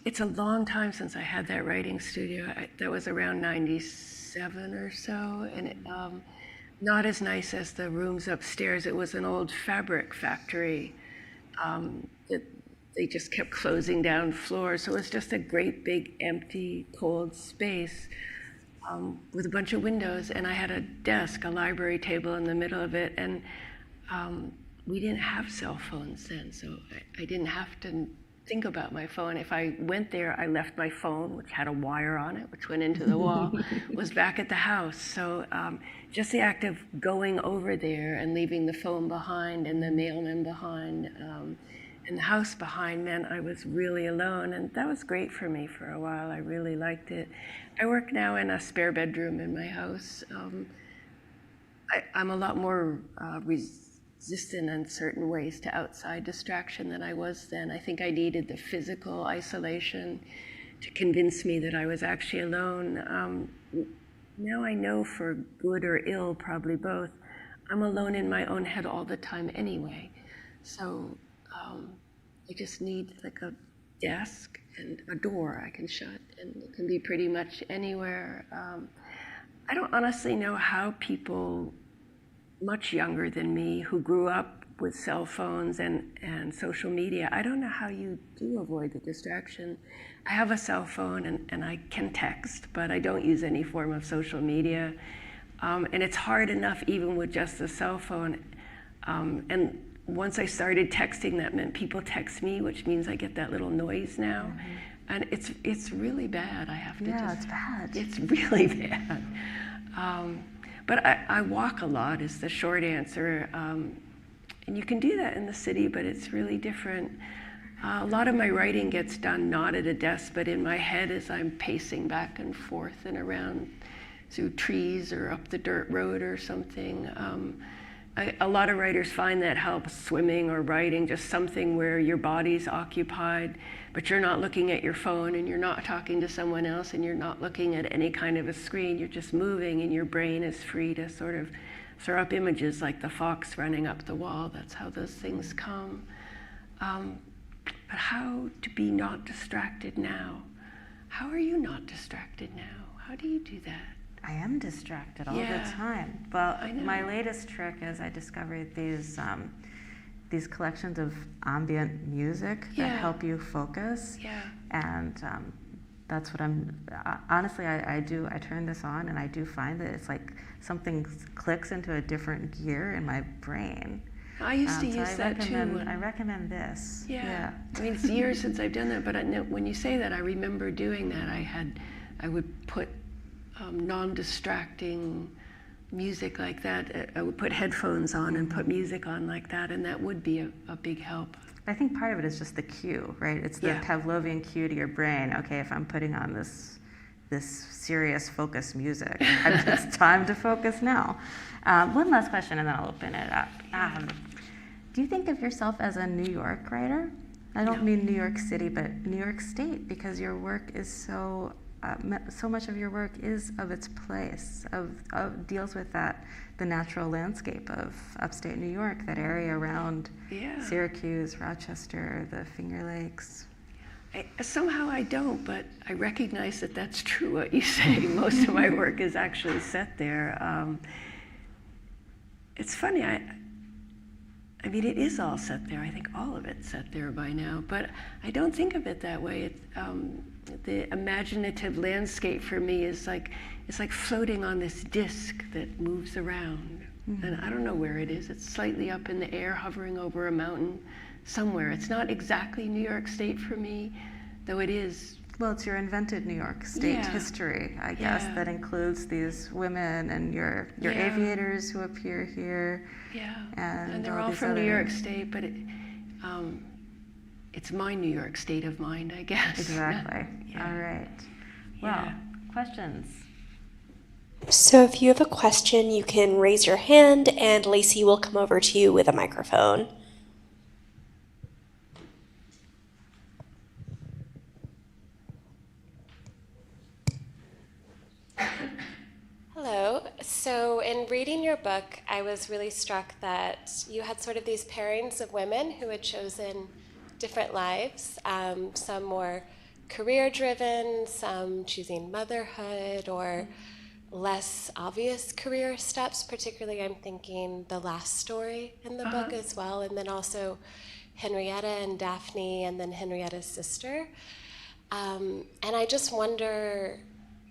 It's a long time since I had that writing studio. That was around 97 or so, and it, not as nice as the rooms upstairs. It was an old fabric factory that they just kept closing down floors. So it was just a great big empty cold space with a bunch of windows, and I had a desk, a library table in the middle of it, and we didn't have cell phones then, so I didn't have to think about my phone. If I went there, I left my phone, which had a wire on it, which went into the wall, was back at the house. So just the act of going over there and leaving the phone behind and the mailman behind and the house behind meant I was really alone. And that was great for me for a while. I really liked it. I work now in a spare bedroom in my house. I'm a lot more resistant in certain ways to outside distraction than I was then. I think I needed the physical isolation to convince me that I was actually alone. Now I know, for good or ill, probably both, I'm alone in my own head all the time anyway. So I just need like a desk and a door I can shut, and it can be pretty much anywhere. I don't honestly know how people much younger than me who grew up with cell phones and social media, I don't know how you do avoid the distraction. I have a cell phone and I can text, but I don't use any form of social media. And it's hard enough even with just the cell phone. And once I started texting, that meant people text me, which means I get that little noise now. And it's really bad, I have to Yeah, just... it's bad. It's really bad. But I walk a lot is the short answer. And you can do that in the city, but it's really different. A lot of my writing gets done not at a desk, but in my head as I'm pacing back and forth and around through trees or up the dirt road or something. A lot of writers find that helps, swimming or writing, just something where your body's occupied, but you're not looking at your phone and you're not talking to someone else and you're not looking at any kind of a screen. You're just moving and your brain is free to sort of throw up images like the fox running up the wall. That's how those things come. But how to be not distracted now? How are you not distracted now? How do you do that? I am distracted all Yeah. the time. Well, I know. my latest trick is I discovered these collections of ambient music Yeah. that help you focus. Yeah. And that's what honestly, I do. I turn this on and I do find that it's like something clicks into a different gear in my brain. I used to So use that too. I recommend this. Yeah. I mean, it's years since I've done that, but when you say that, I remember doing that. I would put non-distracting music like that. I would put headphones on and put music on like that, and that would be a big help. I think part of it is just the cue, right? It's the Yeah. Pavlovian cue to your brain. Okay, if I'm putting on this serious focus music, it's time to focus now. One last question, and then I'll open it up. Do you think of yourself as a New York writer? I don't No. mean New York City, but New York State, because your work is so much of your work is of its place, deals with the natural landscape of upstate New York, that area around Yeah. Syracuse, Rochester, the Finger Lakes. Somehow I don't, but I recognize that that's true what you say. Most of my work is actually set there. It's funny, I mean, it is all set there. I think all of it's set there by now, but I don't think of it that way. The imaginative landscape for me is it's like floating on this disc that moves around. Mm-hmm. And I don't know where it is. It's slightly up in the air, hovering over a mountain somewhere. It's not exactly New York State for me, though it is. Well, it's your invented New York State Yeah. history, I guess, Yeah. that includes these women and your Yeah. aviators who appear here. Yeah, And they're all all these from New other- York State, but it's my New York state of mind, I guess. Exactly. Yeah. All right. Well, Yeah. questions? So if you have a question, you can raise your hand and Lacey will come over to you with a microphone. Hello. So, in reading your book, I was really struck that you had sort of these pairings of women who had chosen different lives, some more career driven, some choosing motherhood or less obvious career steps. Particularly, I'm thinking the last story in the book as well, and then also Henrietta and Daphne, and then Henrietta's sister. And I just wonder,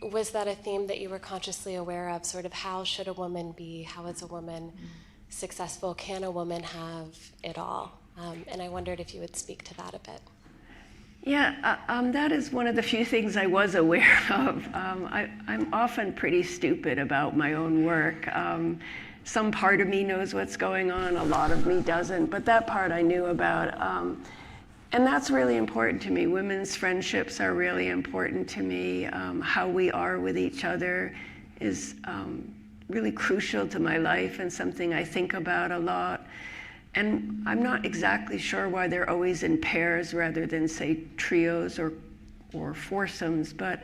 was that a theme that you were consciously aware of, sort of how should a woman be, how is a woman successful, can a woman have it all? And I wondered if you would speak to that a bit. Yeah, that is one of the few things I was aware of. I'm often pretty stupid about my own work. Some part of me knows what's going on, a lot of me doesn't, but that part I knew about. And that's really important to me. Women's friendships are really important to me. How we are with each other is really crucial to my life and something I think about a lot. And I'm not exactly sure why they're always in pairs rather than, say, trios or foursomes, but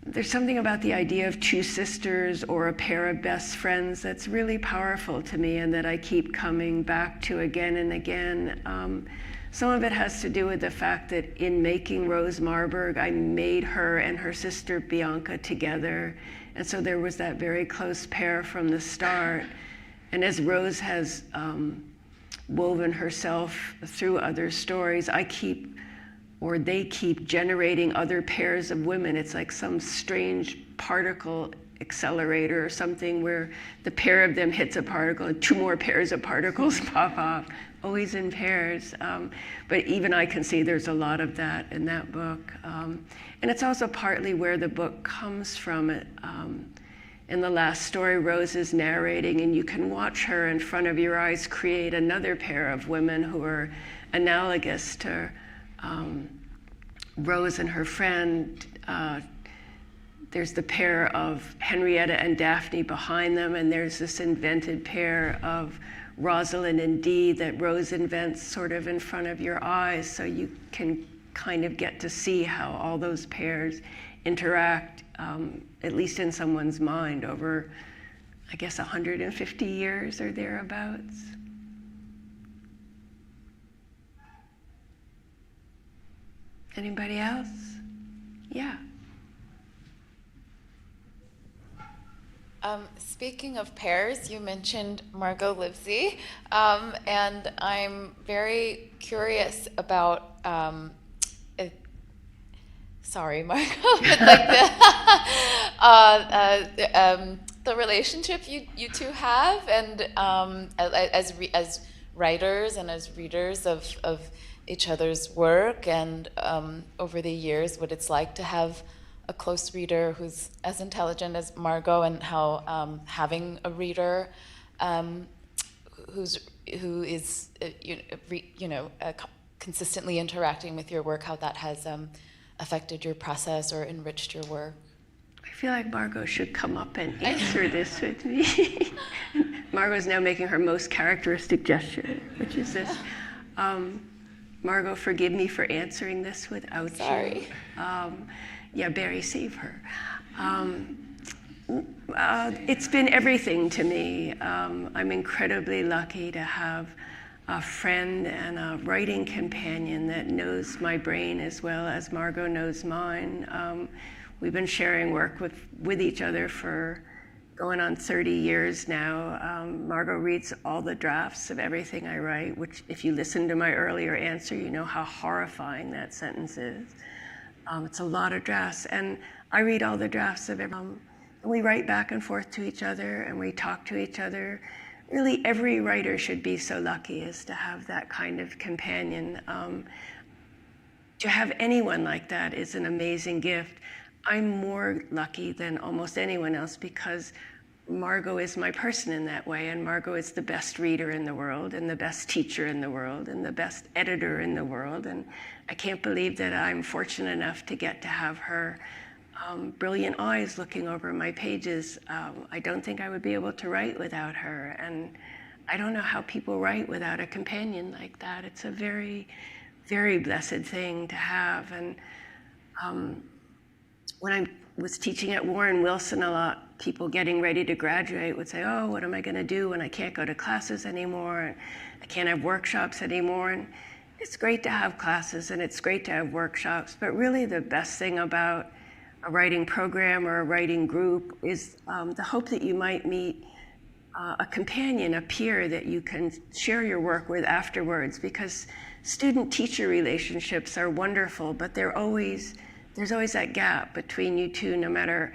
there's something about the idea of two sisters or a pair of best friends that's really powerful to me and that I keep coming back to again and again. Some of it has to do with the fact that in making Rose Marburg, I made her and her sister Bianca together. And so there was that very close pair from the start. And as Rose has woven herself through other stories, they keep generating other pairs of women. It's like some strange particle accelerator or something where the pair of them hits a particle and two more pairs of particles pop up. always in pairs. But even I can see there's a lot of that in that book. And it's also partly where the book comes from. In the last story, Rose is narrating, and you can watch her in front of your eyes create another pair of women who are analogous to Rose and her friend. There's the pair of Henrietta and Daphne behind them, and there's this invented pair of Rosalind and Dee that Rose invents sort of in front of your eyes, so you can kind of get to see how all those pairs interact, at least in someone's mind, over, I guess, 150 years or thereabouts. Anybody else? Yeah. Speaking of pairs, you mentioned Margot Livesey, and I'm very curious about, sorry, Margot, but like the relationship you two have, and as writers and as readers of each other's work, and over the years, what it's like to have a close reader who's as intelligent as Margot, and how having a reader who is consistently interacting with your work, how that has affected your process or enriched your work. I feel like Margot should come up and answer this with me. Margot's now making her most characteristic gesture, which is this. Margot, forgive me for answering this without Sorry. you. Yeah, Barry, save her. It's been everything to me. I'm incredibly lucky to have a friend and a writing companion that knows my brain as well as Margot knows mine. We've been sharing work with each other for going on 30 years now. Margot reads all the drafts of everything I write, which if you listen to my earlier answer, you know how horrifying that sentence is. It's a lot of drafts, and I read all the drafts of everything. We write back and forth to each other, and we talk to each other. Really, every writer should be so lucky as to have that kind of companion. To have anyone like that is an amazing gift. I'm more lucky than almost anyone else because Margot is my person in that way, and Margot is the best reader in the world, and the best teacher in the world, and the best editor in the world, and I can't believe that I'm fortunate enough to get to have her brilliant eyes looking over my pages. I don't think I would be able to write without her, and I don't know how people write without a companion like that. It's a very, very blessed thing to have. And when I was teaching at Warren Wilson a lot, people getting ready to graduate would say, oh, what am I going to do when I can't go to classes anymore? I can't have workshops anymore. And it's great to have classes and it's great to have workshops, but really the best thing about a writing program or a writing group is the hope that you might meet a companion, a peer that you can share your work with afterwards, because student-teacher relationships are wonderful, but there's always that gap between you two, no matter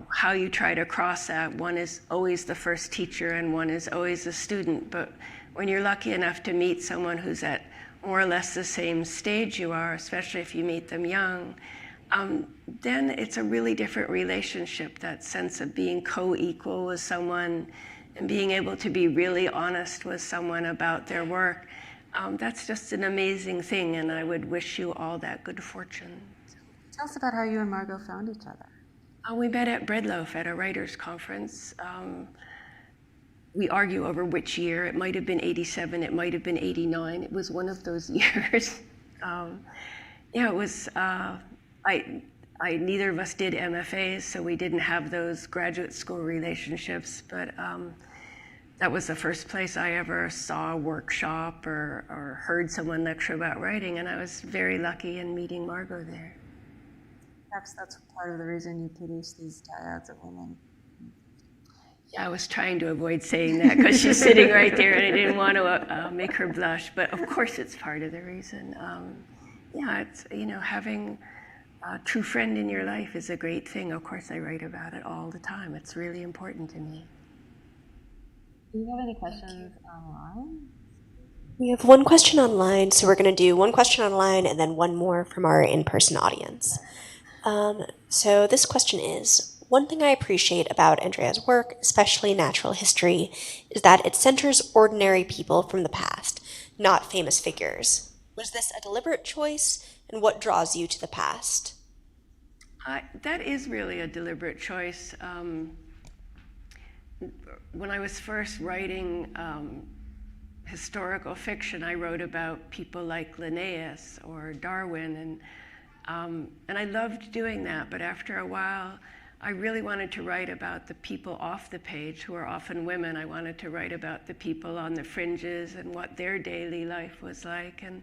how you try to cross that. One is always the first teacher and one is always the student, but when you're lucky enough to meet someone who's at more or less the same stage you are, especially if you meet them young, then it's a really different relationship, that sense of being co-equal with someone and being able to be really honest with someone about their work. That's just an amazing thing, and I would wish you all that good fortune. Tell us about how you and Margot found each other. We met at Breadloaf at a writers' conference. We argue over which year. It might have been 87, it might have been 89. It was one of those years. It was, neither of us did MFAs, so we didn't have those graduate school relationships, but that was the first place I ever saw a workshop or heard someone lecture about writing, and I was very lucky in meeting Margot there. Perhaps that's part of the reason you produce these dyads of women. Yeah, I was trying to avoid saying that because she's sitting right there and I didn't want to make her blush, but of course it's part of the reason. It's, having a true friend in your life is a great thing. Of course I write about it all the time. It's really important to me. Do you have any questions online? We have one question online, so we're going to do one question online and then one more from our in-person audience. So this question is, one thing I appreciate about Andrea's work, especially natural history, is that it centers ordinary people from the past, not famous figures. Was this a deliberate choice, and what draws you to the past? That is really a deliberate choice. When I was first writing historical fiction, I wrote about people like Linnaeus or Darwin, and I loved doing that. But after a while, I really wanted to write about the people off the page, who are often women. I wanted to write about the people on the fringes and what their daily life was like, and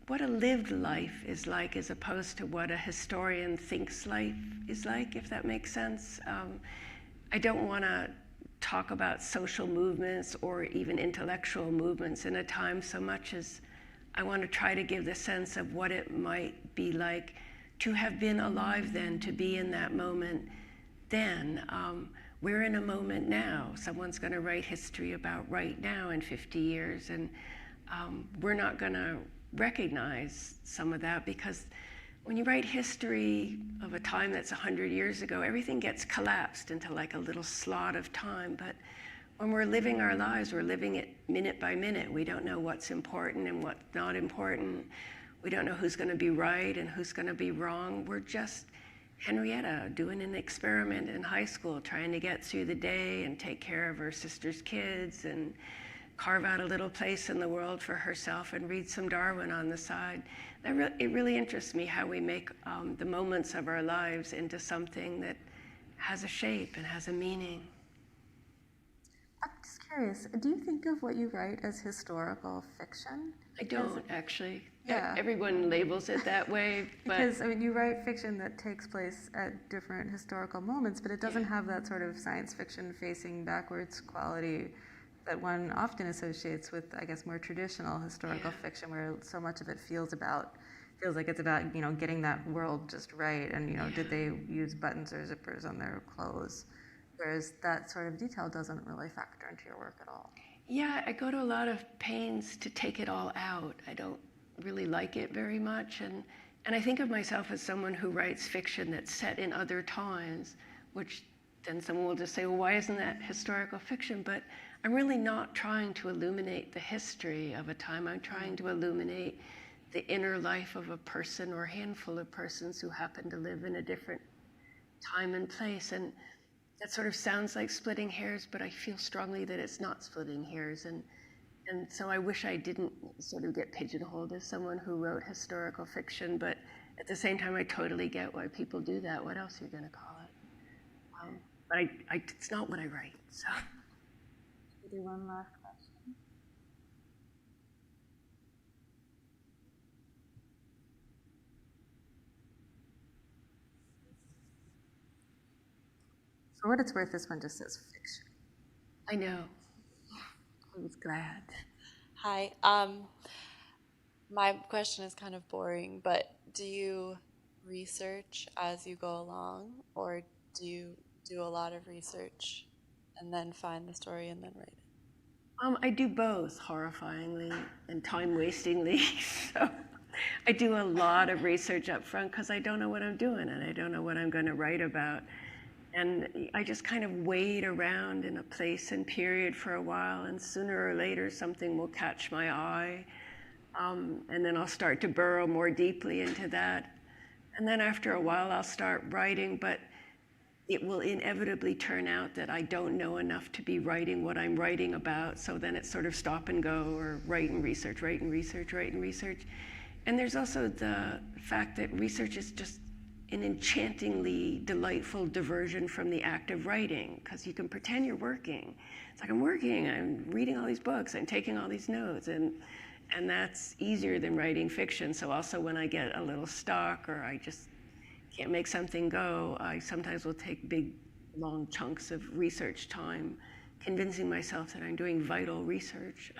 what a lived life is like, as opposed to what a historian thinks life is like, if that makes sense. I don't want to talk about social movements or even intellectual movements in a time so much as I want to try to give the sense of what it might be like to have been alive then, to be in that moment then. We're in a moment now. Someone's going to write history about right now in 50 years, and we're not going to recognize some of that, because when you write history of a time that's 100 years ago, everything gets collapsed into like a little slot of time. But when we're living our lives, we're living it minute by minute. We don't know what's important and what's not important. We don't know who's going to be right and who's going to be wrong. We're just Henrietta doing an experiment in high school, trying to get through the day and take care of her sister's kids and carve out a little place in the world for herself and read some Darwin on the side. It really interests me how we make the moments of our lives into something that has a shape and has a meaning. I'm just curious, do you think of what you write as historical fiction? I don't, actually. Yeah. Everyone labels it that way, but Because, I mean, you write fiction that takes place at different historical moments, but it doesn't have that sort of science fiction facing backwards quality that one often associates with, I guess, more traditional historical fiction, where so much of it feels like it's about, you know, getting that world just right, and, you know, did they use buttons or zippers on their clothes? Whereas that sort of detail doesn't really factor into your work at all. yeah, I go to a lot of pains to take it all out. I don't really like it very much, and I think of myself as someone who writes fiction that's set in other times, which then someone will just say, well, why isn't that historical fiction? But I'm really not trying to illuminate the history of a time. I'm trying to illuminate the inner life of a person or handful of persons who happen to live in a different time and place. And that sort of sounds like splitting hairs, but I feel strongly that it's not splitting hairs. And so I wish I didn't sort of get pigeonholed as someone who wrote historical fiction, but at the same time, I totally get why people do that. What else are you going to call it? But it's not what I write, so. We'll do one last question. For what it's worth, this one just says fiction. I know. I was glad. Hi. My question is kind of boring, but do you research as you go along, or do you do a lot of research and then find the story and then write it? I do both, horrifyingly and time-wastingly. So I do a lot of research up front because I don't know what I'm doing and I don't know what I'm going to write about. And I just kind of wade around in a place and period for a while, and sooner or later something will catch my eye. And then I'll start to burrow more deeply into that. And then after a while I'll start writing, but it will inevitably turn out that I don't know enough to be writing what I'm writing about. So then it's sort of stop and go, or write and research, write and research, write and research. And there's also the fact that research is just an enchantingly delightful diversion from the act of writing, because you can pretend you're working. It's like, I'm working, I'm reading all these books, I'm taking all these notes, and that's easier than writing fiction. So also when I get a little stuck or I just can't make something go, I sometimes will take big, long chunks of research time, convincing myself that I'm doing vital research.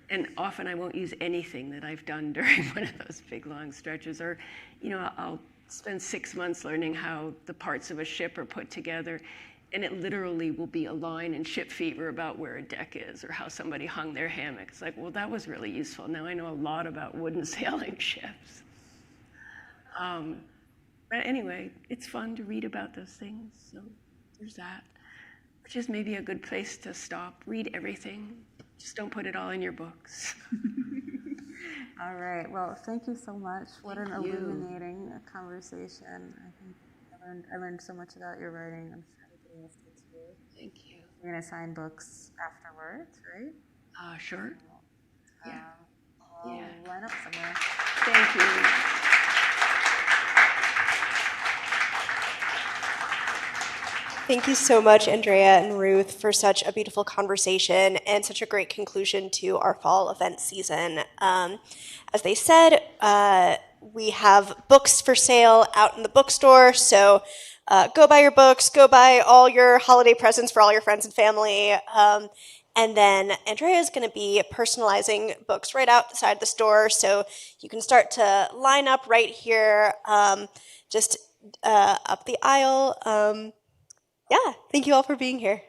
And often I won't use anything that I've done during one of those big, long stretches. Or, you know, I'll spend 6 months learning how the parts of a ship are put together. And it literally will be a line in Ship Fever about where a deck is or how somebody hung their hammock. It's like, well, that was really useful. Now I know a lot about wooden sailing ships. But anyway, it's fun to read about those things. So there's that, which is maybe a good place to stop. Read everything. Just don't put it all in your books. All right. Well, thank you so much. What an Thank you. illuminating conversation. I think I learned so much about your writing. I'm sure everybody else did too. Thank you. You're going to sign books afterwards, right? Sure. Yeah. We'll line up somewhere. Thank you. Thank you so much, Andrea and Ruth, for such a beautiful conversation and such a great conclusion to our fall event season. As they said, we have books for sale out in the bookstore, so go buy your books, go buy all your holiday presents for all your friends and family. And then Andrea is going to be personalizing books right outside the store, so you can start to line up right here, just up the aisle. Yeah, thank you all for being here.